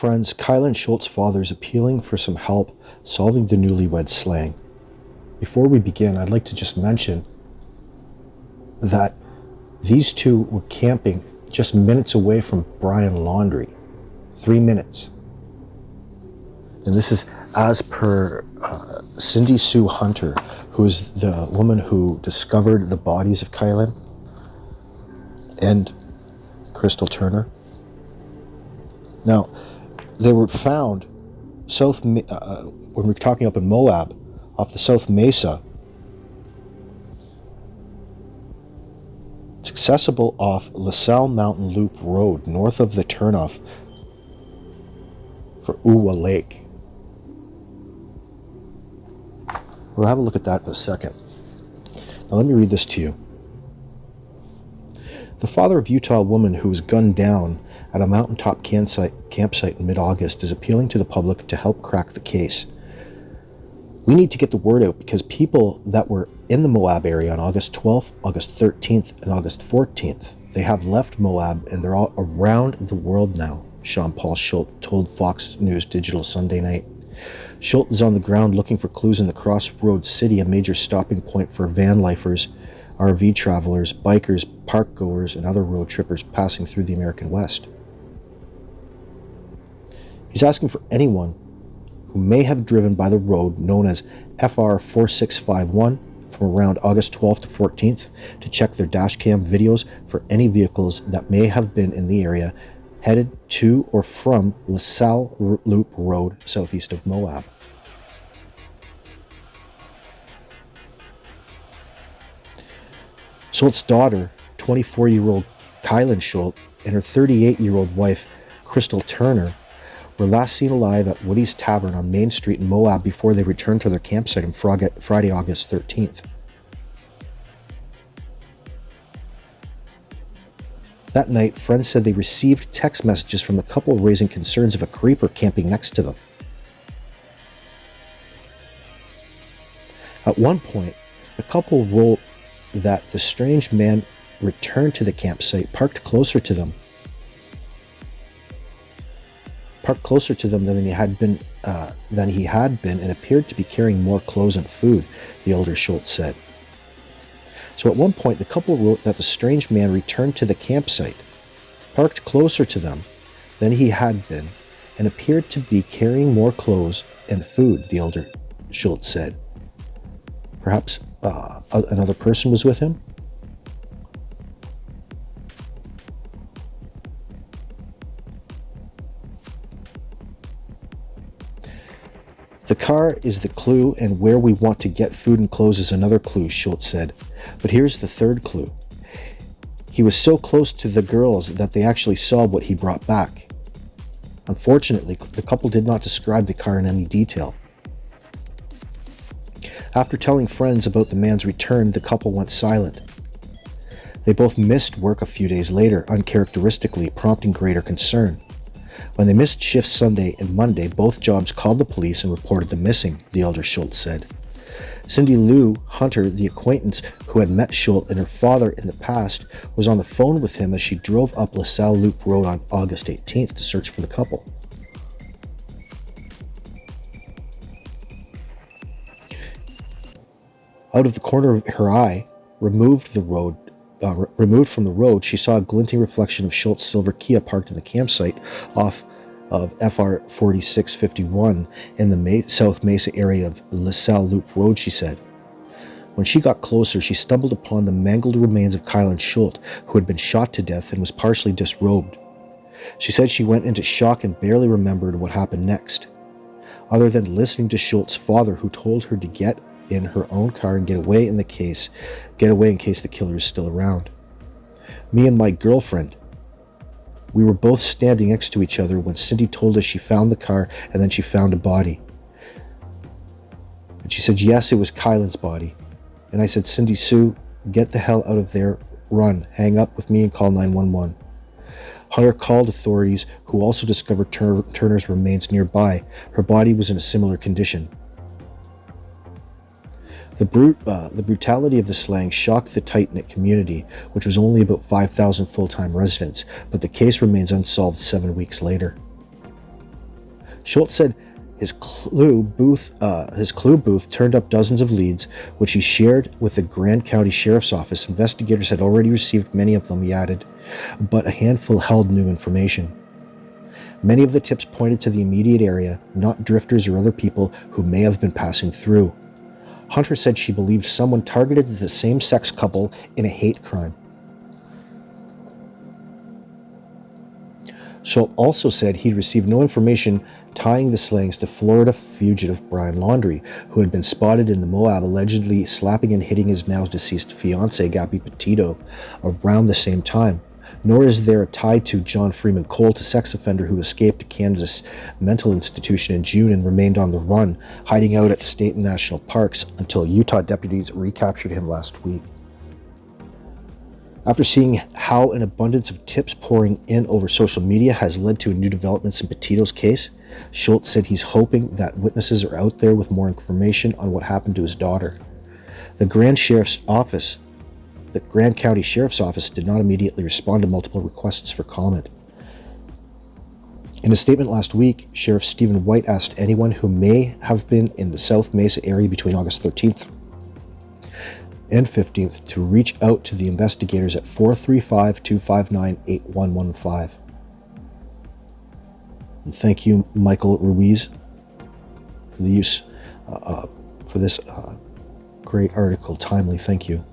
Friends, Kylen Schulte's father is appealing for some help solving the newlyweds slaying. Before we begin, I'd like to just mention that these two were camping just minutes away from Brian Laundrie. 3 minutes. And this is as per Cindy Sue Hunter, who is the woman who discovered the bodies of Kylen and Crystal Turner. Now, they were found when we're talking up in Moab, off the South Mesa. It's accessible off LaSalle Mountain Loop Road, north of the turnoff for Uwa Lake. We'll have a look at that in a second. Now let me read this to you. The father of Utah woman who was gunned down at a mountaintop campsite in mid-August is appealing to the public to help crack the case. We need to get the word out because people that were in the Moab area on August 12th, August 13th, and August 14th, they have left Moab and they're all around the world now, Sean Paul Schulte told Foxnews Digital Sunday night. Schulte is on the ground looking for clues in the Crossroads City, a major stopping point for van lifers, RV travelers, bikers, park goers, and other road trippers passing through the American West. He's asking for anyone who may have driven by the road known as FR 4651 from around August 12th to 14th to check their dashcam videos for any vehicles that may have been in the area headed to or from Sal Loop Road southeast of Moab. Schulte's daughter, 24-year-old Kylen Schulte, and her 38-year-old wife, Crystal Turner, were last seen alive at Woody's Tavern on Main Street in Moab before they returned to their campsite on Friday, August 13th. That night, friends said they received text messages from the couple raising concerns of a creeper camping next to them. At one point, the couple wrote that the strange man returned to the campsite, parked closer to them than he had been, and appeared to be carrying more clothes and food, the elder Schultz said. So at one point, the couple wrote that the strange man returned to the campsite, parked closer to them than he had been, and appeared to be carrying more clothes and food, the elder Schultz said. Perhaps another person was with him? The car is the clue, and where we want to get food and clothes is another clue, Schultz said. But here's the third clue. He was so close to the girls that they actually saw what he brought back. Unfortunately, the couple did not describe the car in any detail. After telling friends about the man's return, the couple went silent. They both missed work a few days later, uncharacteristically, prompting greater concern. When they missed shifts Sunday and Monday, both jobs called the police and reported them missing, the elder Schultz said. Cindy Lou Hunter, the acquaintance who had met Schulte and her father in the past, was on the phone with him as she drove up LaSalle Loop Road on August 18th to search for the couple. Out of the corner of her eye, removed from the road, she saw a glinting reflection of Schulte's silver Kia parked in the campsite off of FR 4651 in the South Mesa area of LaSalle Loop Road, she said. When she got closer, she stumbled upon the mangled remains of Kylen Schulte, who had been shot to death and was partially disrobed. She said she went into shock and barely remembered what happened next, other than listening to Schulte's father, who told her to get in her own car and get away in case the killer is still around. Me and my girlfriend, we were both standing next to each other when Cindy told us she found the car and then she found a body. And she said, yes, it was Kylen's body. And I said, Cindy Sue, get the hell out of there, run, hang up with me and call 911. Hunter called authorities, who also discovered Turner's remains nearby. Her body was in a similar condition. The brutality of the slaying shocked the tight-knit community, which was only about 5,000 full-time residents, but the case remains unsolved 7 weeks later. Schulte said his clue booth turned up dozens of leads, which he shared with the Grand County Sheriff's Office. Investigators had already received many of them, he added, but a handful held new information. Many of the tips pointed to the immediate area, not drifters or other people who may have been passing through. Hunter said she believed someone targeted the same-sex couple in a hate crime. Schulte also said he'd received no information tying the slayings to Florida fugitive Brian Laundrie, who had been spotted in the Moab allegedly slapping and hitting his now-deceased fiancée, Gabby Petito, around the same time. Nor is there a tie to John Freeman Colt, a sex offender who escaped a Kansas mental institution in June and remained on the run, hiding out at state and national parks until Utah deputies recaptured him last week. After seeing how an abundance of tips pouring in over social media has led to new developments in Petito's case, Schulte said he's hoping that witnesses are out there with more information on what happened to his daughter. The Grand County Sheriff's Office did not immediately respond to multiple requests for comment. In a statement last week, Sheriff Stephen White asked anyone who may have been in the South Mesa area between August 13th and 15th to reach out to the investigators at 435-259-8115. And thank you, Michael Ruiz, for the use for this great article. Timely, thank you.